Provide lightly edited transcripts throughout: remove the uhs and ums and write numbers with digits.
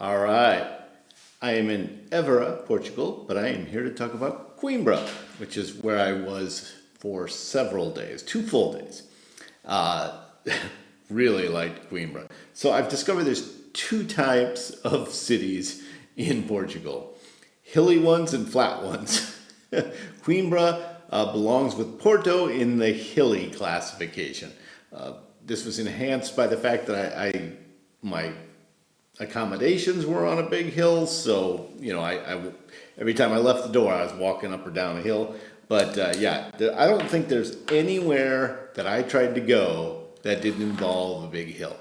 All right. I am in Évora, Portugal, but I am here to talk about Coimbra, which is where I was for several days, 2 full days. Uh, really liked Coimbra. So I've discovered there's 2 types of cities in Portugal, hilly ones and flat ones. Coimbra belongs with Porto in the hilly classification. This was enhanced by the fact that my accommodations were on a big hill, so I every time I left the door, I was walking up or down a hill. But I don't think there's anywhere that I tried to go that didn't involve a big hill.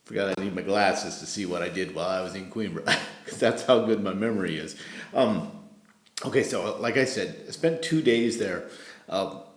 Forgot I need my glasses to see what I did while I was in Coimbra, because that's how good my memory is. Okay, so like I said, I spent 2 days there.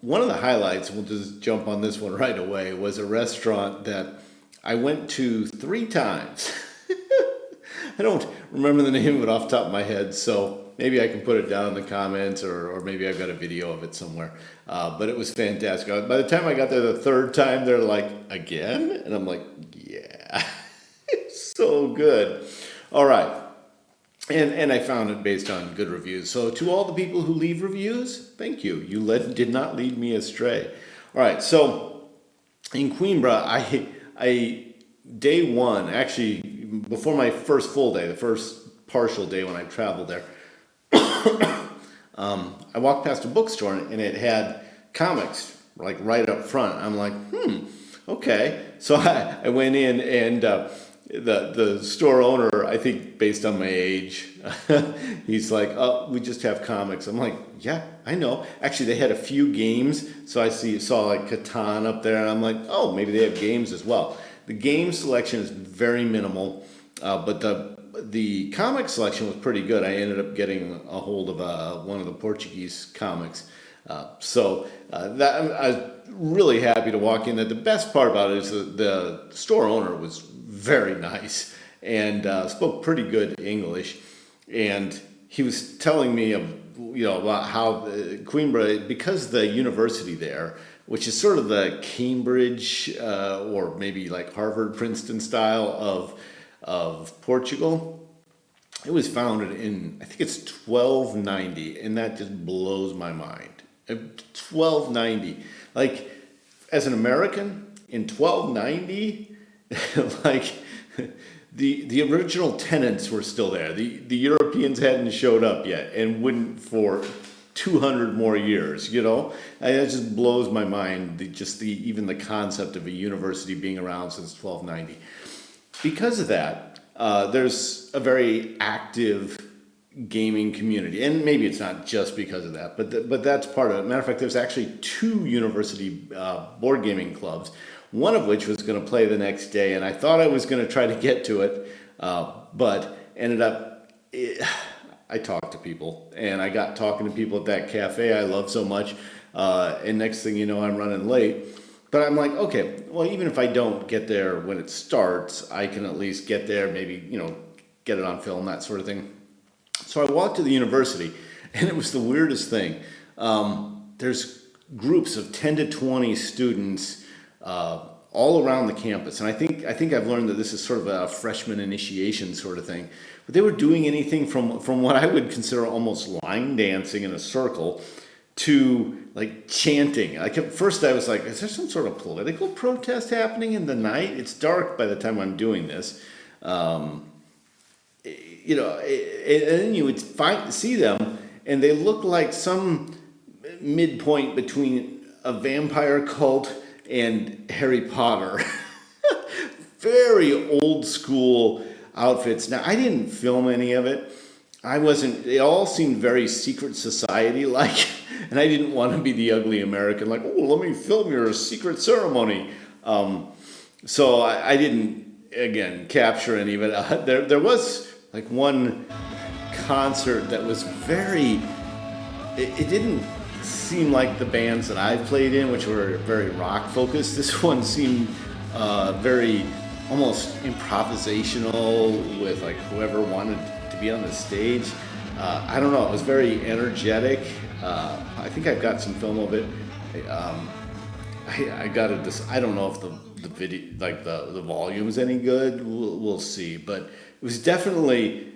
One of the highlights, we'll just jump on this one right away, was a restaurant that I went to 3 times. I don't remember the name of it off the top of my head, so maybe I can put it down in the comments, or maybe I've got a video of it somewhere. But it was fantastic. By the time I got there the 3rd time, they're like, again? And I'm like, yeah, it's so good. All right. And I found it based on good reviews. So to all the people who leave reviews, thank you. You did not lead me astray. All right, so in Coimbra, day 1, actually, before my first full day, the first partial day when I traveled there, I walked past a bookstore and it had comics like right up front. I'm like, okay. So I went in and the store owner, I think based on my age, he's like, oh, we just have comics. I'm like, yeah, I know. Actually, they had a few games. So I saw like Catan up there, and I'm like, oh, maybe they have games as well. The game selection is very minimal, but the comic selection was pretty good. I ended up getting a hold of one of the Portuguese comics. So that I was really happy to walk in. The best part about it is the store owner was very nice and spoke pretty good English. And he was telling me about how Coimbra, because the university there, which is sort of the Cambridge or maybe like Harvard, Princeton style of Portugal. It was founded in, I think it's 1290, and that just blows my mind. 1290. Like, as an American, in 1290, like, the original tenants were still there. The Europeans hadn't showed up yet and wouldn't for 200 more years, And it just blows my mind, even the concept of a university being around since 1290. Because of that, there's a very active gaming community, and maybe it's not just because of that, but that's part of it. Matter of fact, there's actually 2 university board gaming clubs, one of which was going to play the next day, and I thought I was going to try to get to it, but ended up, I talked to people, and I got talking to people at that cafe I love so much, and next thing you know, I'm running late. But I'm like, okay, well, even if I don't get there when it starts, I can at least get there, maybe, get it on film, that sort of thing. So I walked to the university, and it was the weirdest thing. There's groups of 10 to 20 students all around the campus. And I think I've learned that this is sort of a freshman initiation sort of thing. But they were doing anything from what I would consider almost line dancing in a circle to like chanting. Like at first I was like, is there some sort of political protest happening in the night? It's dark by the time I'm doing this. And then you would see them and they look like some midpoint between a vampire cult and Harry Potter. Very old school outfits. Now, I didn't film any of it. It all seemed very secret society-like, and I didn't want to be the ugly American, like, oh, let me film your secret ceremony. So I didn't, again, capture any of it. There was, like, one concert that was it didn't seem like the bands that I've played in, which were very rock-focused. This one seemed very almost improvisational with, like, whoever wanted to be on the stage. I don't know, it was very energetic. I think I've got some film of it. I got I don't know if the video, like the volume is any good. We'll see. But it was definitely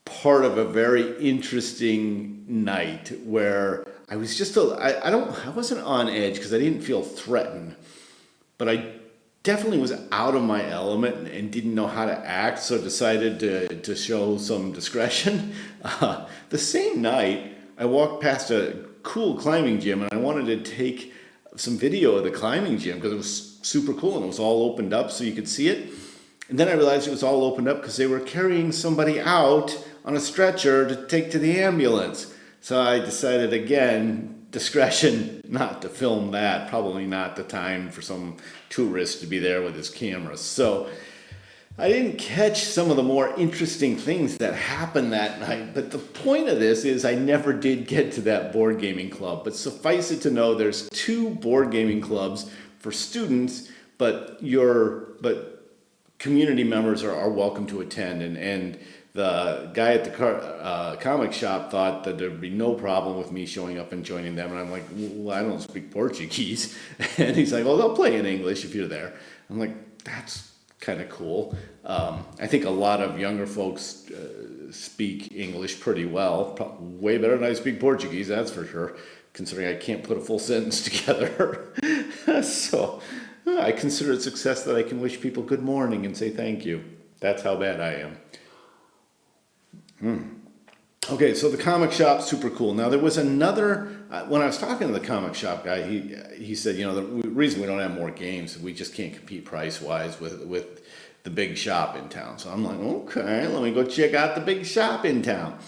part of a very interesting night where I was just I wasn't on edge because I didn't feel threatened, but I definitely was out of my element and didn't know how to act, so decided to show some discretion. The same night, I walked past a cool climbing gym and I wanted to take some video of the climbing gym because it was super cool and it was all opened up so you could see it. And then I realized it was all opened up because they were carrying somebody out on a stretcher to take to the ambulance. So I decided again, discretion, not to film that. Probably not the time for some tourist to be there with his camera. So I didn't catch some of the more interesting things that happened that night. But the point of this is I never did get to that board gaming club. But suffice it to know, there's 2 board gaming clubs for students, but community members are welcome to attend. And the guy at the comic shop thought that there'd be no problem with me showing up and joining them. And I'm like, well, I don't speak Portuguese. And he's like, well, they'll play in English if you're there. I'm like, that's kind of cool. I think a lot of younger folks speak English pretty well, way better than I speak Portuguese, that's for sure, considering I can't put a full sentence together. So I consider it success that I can wish people good morning and say thank you. That's how bad I am. Okay, so the comic shop, super cool. Now there was another, when I was talking to the comic shop guy, he said, you know, the reason we don't have more games is we just can't compete price-wise with the big shop in town. So I'm like, okay, let me go check out the big shop in town.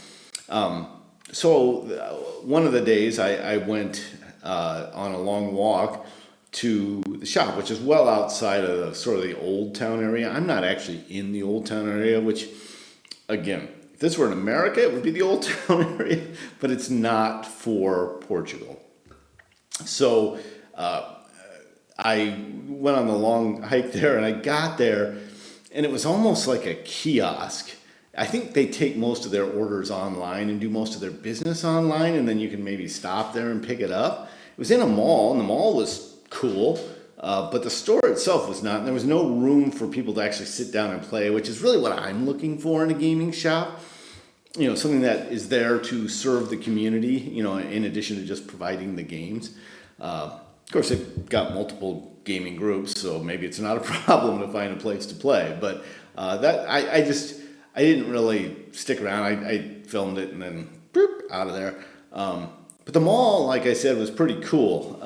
So one of the days I went on a long walk to the shop, which is well outside of the sort of the old town area. I'm not actually in the old town area, which, again, if this were in America, it would be the old town area, but it's not for Portugal. So I went on the long hike there, and I got there, and it was almost like a kiosk. I think they take most of their orders online and do most of their business online, and then you can maybe stop there and pick it up. It was in a mall, and the mall was cool, but the store itself was not, and there was no room for people to actually sit down and play, which is really what I'm looking for in a gaming shop. You know, something that is there to serve the community, you know, in addition to just providing the games. Of course, they've got multiple gaming groups, so maybe it's not a problem to find a place to play, but that I didn't really stick around. I filmed it and then boop, out of there. But the mall, like I said, was pretty cool.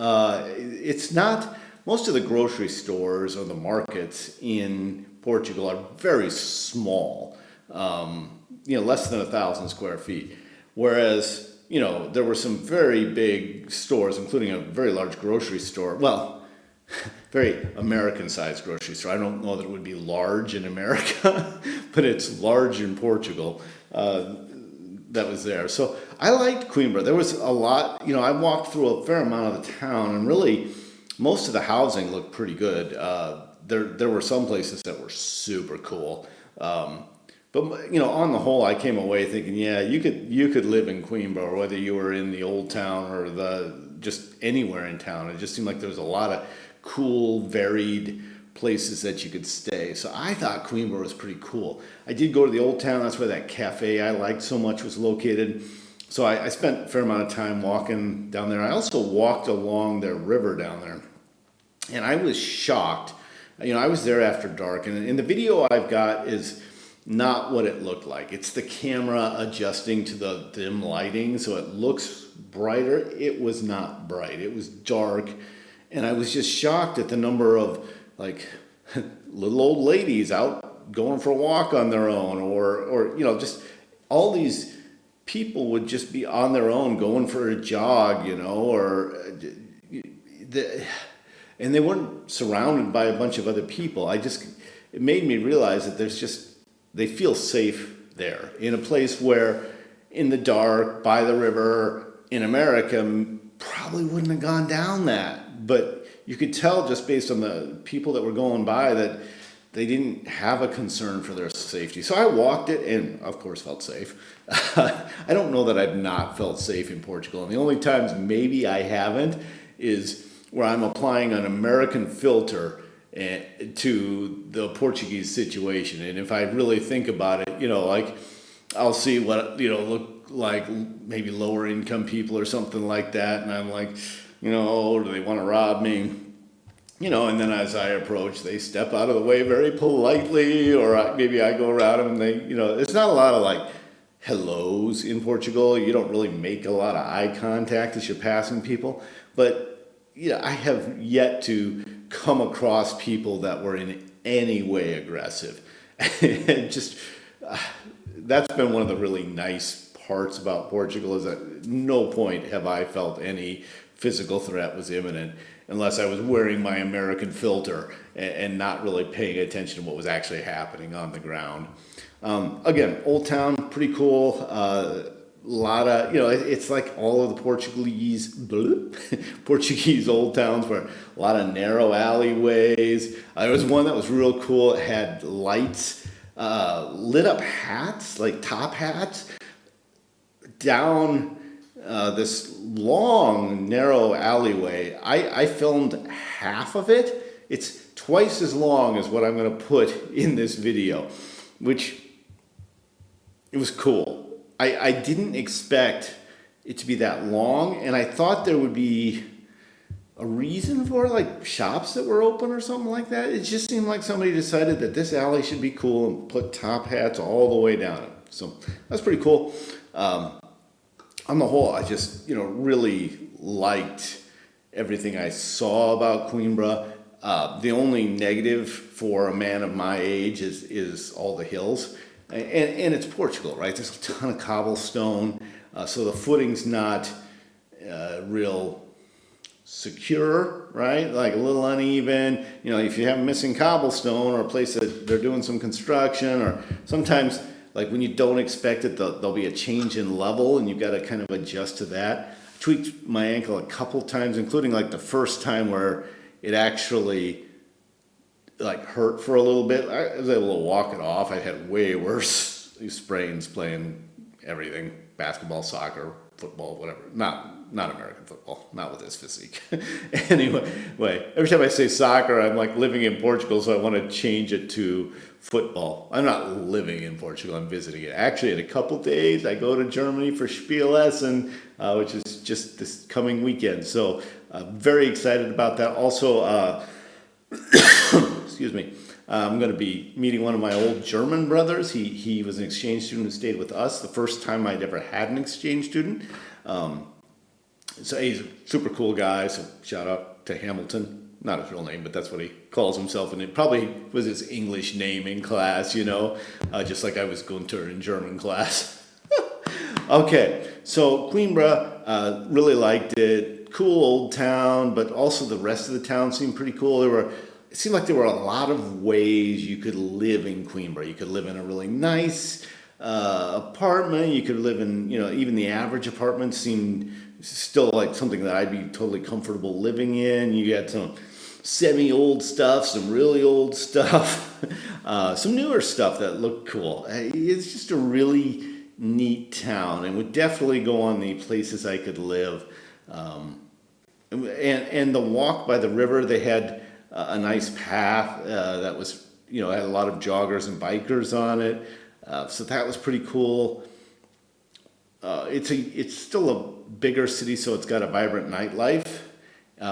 It's not, most of the grocery stores or the markets in Portugal are very small, you know, less than 1,000 square feet. Whereas, you know, there were some very big stores, including a very large grocery store. Well, very American-sized grocery store. I don't know that it would be large in America, but it's large in Portugal. That was there. So I liked Coimbra. There was a lot, you know, I walked through a fair amount of the town, and really most of the housing looked pretty good. There were some places that were super cool. But, you know, on the whole, I came away thinking, yeah, you could live in Coimbra, or whether you were in the old town or just anywhere in town. It just seemed like there was a lot of cool, varied places that you could stay. So I thought Coimbra was pretty cool. I did go to the old town. That's where that cafe I liked so much was located. So I spent a fair amount of time walking down there. I also walked along their river down there. And I was shocked. You know, I was there after dark. And in the video I've got is not what it looked like. It's the camera adjusting to the dim lighting, so it looks brighter. It was not bright. It was dark. And I was just shocked at the number of, like, little old ladies out going for a walk on their own, or you know, just all these people would just be on their own going for a jog, you know, and they weren't surrounded by a bunch of other people. It made me realize that they feel safe there in a place where in the dark, by the river, in America, probably wouldn't have gone down that. But you could tell just based on the people that were going by that they didn't have a concern for their safety. So I walked it and, of course, felt safe. I don't know that I've not felt safe in Portugal. And the only times maybe I haven't is where I'm applying an American filter to the Portuguese situation. And if I really think about it, like I'll see what, look like maybe lower income people or something like that. And I'm like, oh, do they want to rob me? And then as I approach, they step out of the way very politely, or maybe I go around them and they, it's not a lot of like hellos in Portugal. You don't really make a lot of eye contact as you're passing people. But, I have yet to come across people that were in any way aggressive. And just, that's been one of the really nice parts about Portugal, is that at no point have I felt any physical threat was imminent, unless I was wearing my American filter and not really paying attention to what was actually happening on the ground. Again, Old Town, pretty cool. A lot of, it's like all of the Portuguese old towns, where a lot of narrow alleyways. There was one that was real cool. It had lights, lit up hats, like top hats, down this long, narrow alleyway. I filmed half of it. It's twice as long as what I'm going to put in this video, which it was cool. I didn't expect it to be that long, and I thought there would be a reason for like shops that were open or something like that. It just seemed like somebody decided that this alley should be cool and put top hats all the way down it. So that's pretty cool. On the whole, I just, really liked everything I saw about Coimbra. The only negative for a man of my age is all the hills. And it's Portugal, right? There's a ton of cobblestone, so the footing's not real secure, right? Like a little uneven. If you have missing cobblestone, or a place that they're doing some construction, or sometimes like when you don't expect it, there'll be a change in level, and you've got to kind of adjust to that. I tweaked my ankle a couple times, including like the first time where it actually like hurt for a little bit. I was able to walk it off. I had way worse sprains playing everything: basketball, soccer, football, whatever. Not American football, not with this physique. Anyway, every time I say soccer, I'm like living in Portugal, so I want to change it to football. I'm not living in Portugal, I'm visiting it. Actually, in a couple days, I go to Germany for Spielessen, which is just this coming weekend. So very excited about that. Also, excuse me, I'm going to be meeting one of my old German brothers. He was an exchange student who stayed with us, the first time I'd ever had an exchange student. So he's a super cool guy, so shout out to Hamilton. Not his real name, but that's what he calls himself, and it probably was his English name in class, just like I was Gunter in German class. Okay, so Coimbra, really liked it. Cool old town, but also the rest of the town seemed pretty cool. It seemed like there were a lot of ways you could live in Coimbra. You could live in a really nice apartment. You could live in, even the average apartment seemed still like something that I'd be totally comfortable living in. You got some semi-old stuff, some really old stuff, some newer stuff that looked cool. It's just a really neat town, and would definitely go on the places I could live. And the walk by the river, they had a nice path that was, had a lot of joggers and bikers on it. So that was pretty cool. It's still a bigger city, so it's got a vibrant nightlife,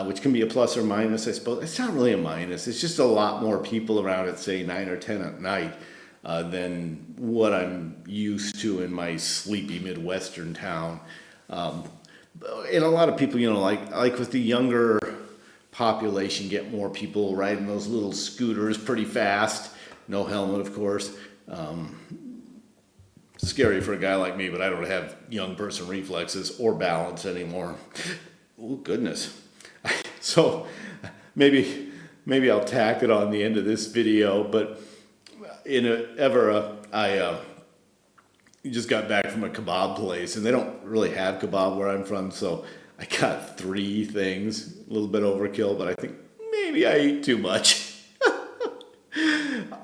which can be a plus or minus, I suppose. It's not really a minus. It's just a lot more people around at, say, 9 or 10 at night than what I'm used to in my sleepy Midwestern town. And a lot of people, like with the younger population, get more people riding those little scooters pretty fast. No helmet, of course. Scary for a guy like me, but I don't have young person reflexes or balance anymore. Oh, goodness. So maybe I'll tack it on the end of this video, but in I just got back from a kebab place, and they don't really have kebab where I'm from, so I got 3 things, a little bit overkill, but I think maybe I ate too much.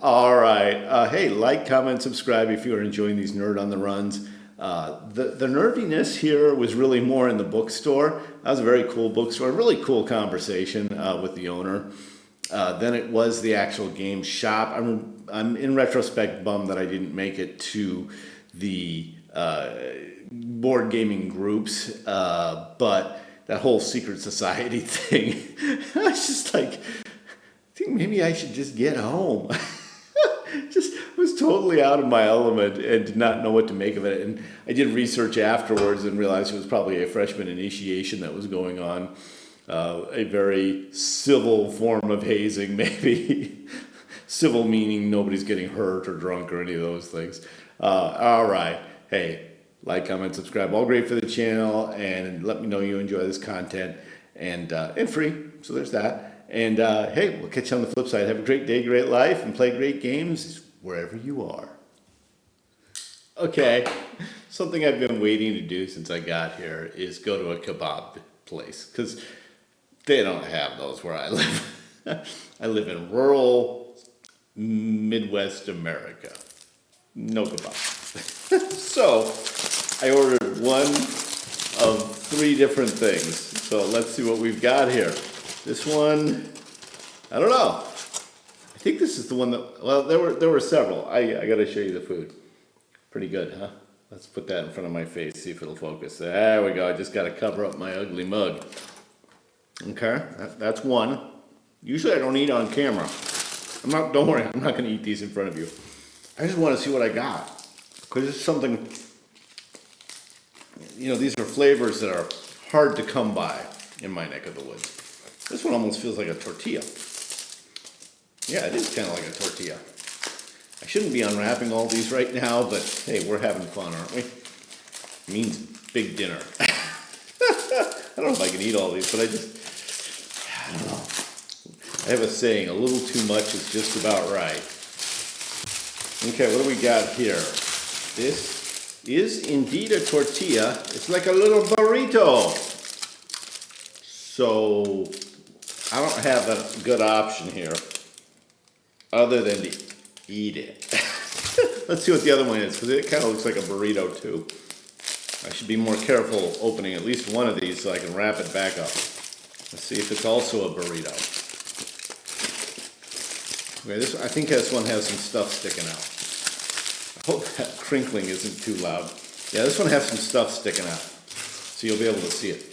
All right. Hey, like, comment, subscribe if you're enjoying these Nerd on the Runs. The nerdiness here was really more in the bookstore. That was a very cool bookstore. Really cool conversation with the owner. Then it was the actual game shop. I'm in retrospect bummed that I didn't make it to the board gaming groups, but that whole secret society thing, I was just like, I think maybe I should just get home. Just was totally out of my element and did not know what to make of it. And I did research afterwards and realized it was probably a freshman initiation that was going on. A very civil form of hazing, maybe. Civil meaning nobody's getting hurt or drunk or any of those things. All right. Hey, like, comment, subscribe. All great for the channel. And let me know you enjoy this content. And free. So there's that. And hey, we'll catch you on the flip side. Have a great day, great life, and play great games wherever you are. Okay, something I've been waiting to do since I got here is go to a kebab place, because they don't have those where I live. I live in rural Midwest America. No kebab. So I ordered one of 3 different things. So let's see what we've got here. This one, I don't know. I think this is the one that, well, there were several. I got to show you the food. Pretty good, huh? Let's put that in front of my face, see if it'll focus. There we go. I just got to cover up my ugly mug. Okay, that's one. Usually I don't eat on camera. Don't worry, I'm not going to eat these in front of you. I just want to see what I got. Because it's something, these are flavors that are hard to come by in my neck of the woods. This one almost feels like a tortilla. Yeah, it is kind of like a tortilla. I shouldn't be unwrapping all these right now, but hey, we're having fun, aren't we? It means big dinner. I don't know if I can eat all these, but I don't know. I have a saying, a little too much is just about right. Okay, what do we got here? This is indeed a tortilla. It's like a little burrito. So I don't have a good option here other than to eat it. Let's see what the other one is, because it kind of looks like a burrito too. I should be more careful opening at least one of these so I can wrap it back up. Let's see if it's also a burrito. Okay, I think this one has some stuff sticking out. I hope that crinkling isn't too loud. Yeah, this one has some stuff sticking out, so you'll be able to see it.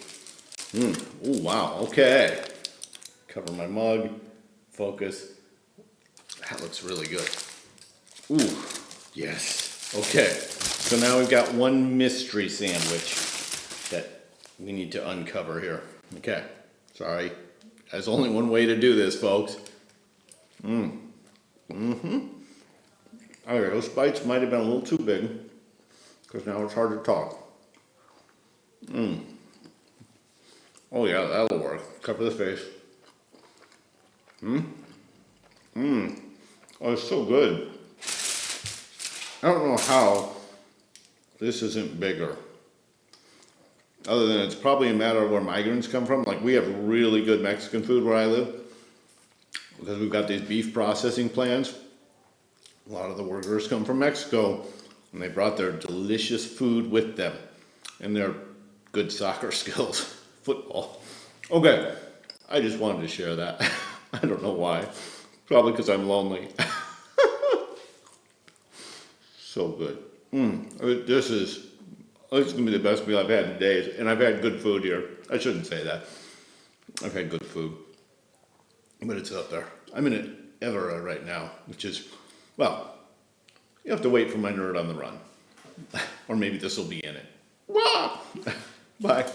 Oh, wow, okay. Cover my mug, focus. That looks really good. Ooh, yes. Okay, so now we've got one mystery sandwich that we need to uncover here. Okay, sorry. There's only one way to do this, folks. Okay, those bites might have been a little too big, because now it's hard to talk. Oh yeah, that'll work. Cover the face. Oh, it's so good. I don't know how this isn't bigger. Other than it's probably a matter of where migrants come from. Like, we have really good Mexican food where I live, because we've got these beef processing plants. A lot of the workers come from Mexico, and they brought their delicious food with them and their good soccer skills. Football. Okay, I just wanted to share that. I don't know why. Probably because I'm lonely. So good. This is going to be the best meal I've had in days, and I've had good food here. I shouldn't say that. I've had good food, but it's up there. I'm in an era right now, which is, well, you have to wait for my nerd on the run. Or maybe this will be in it. Bye.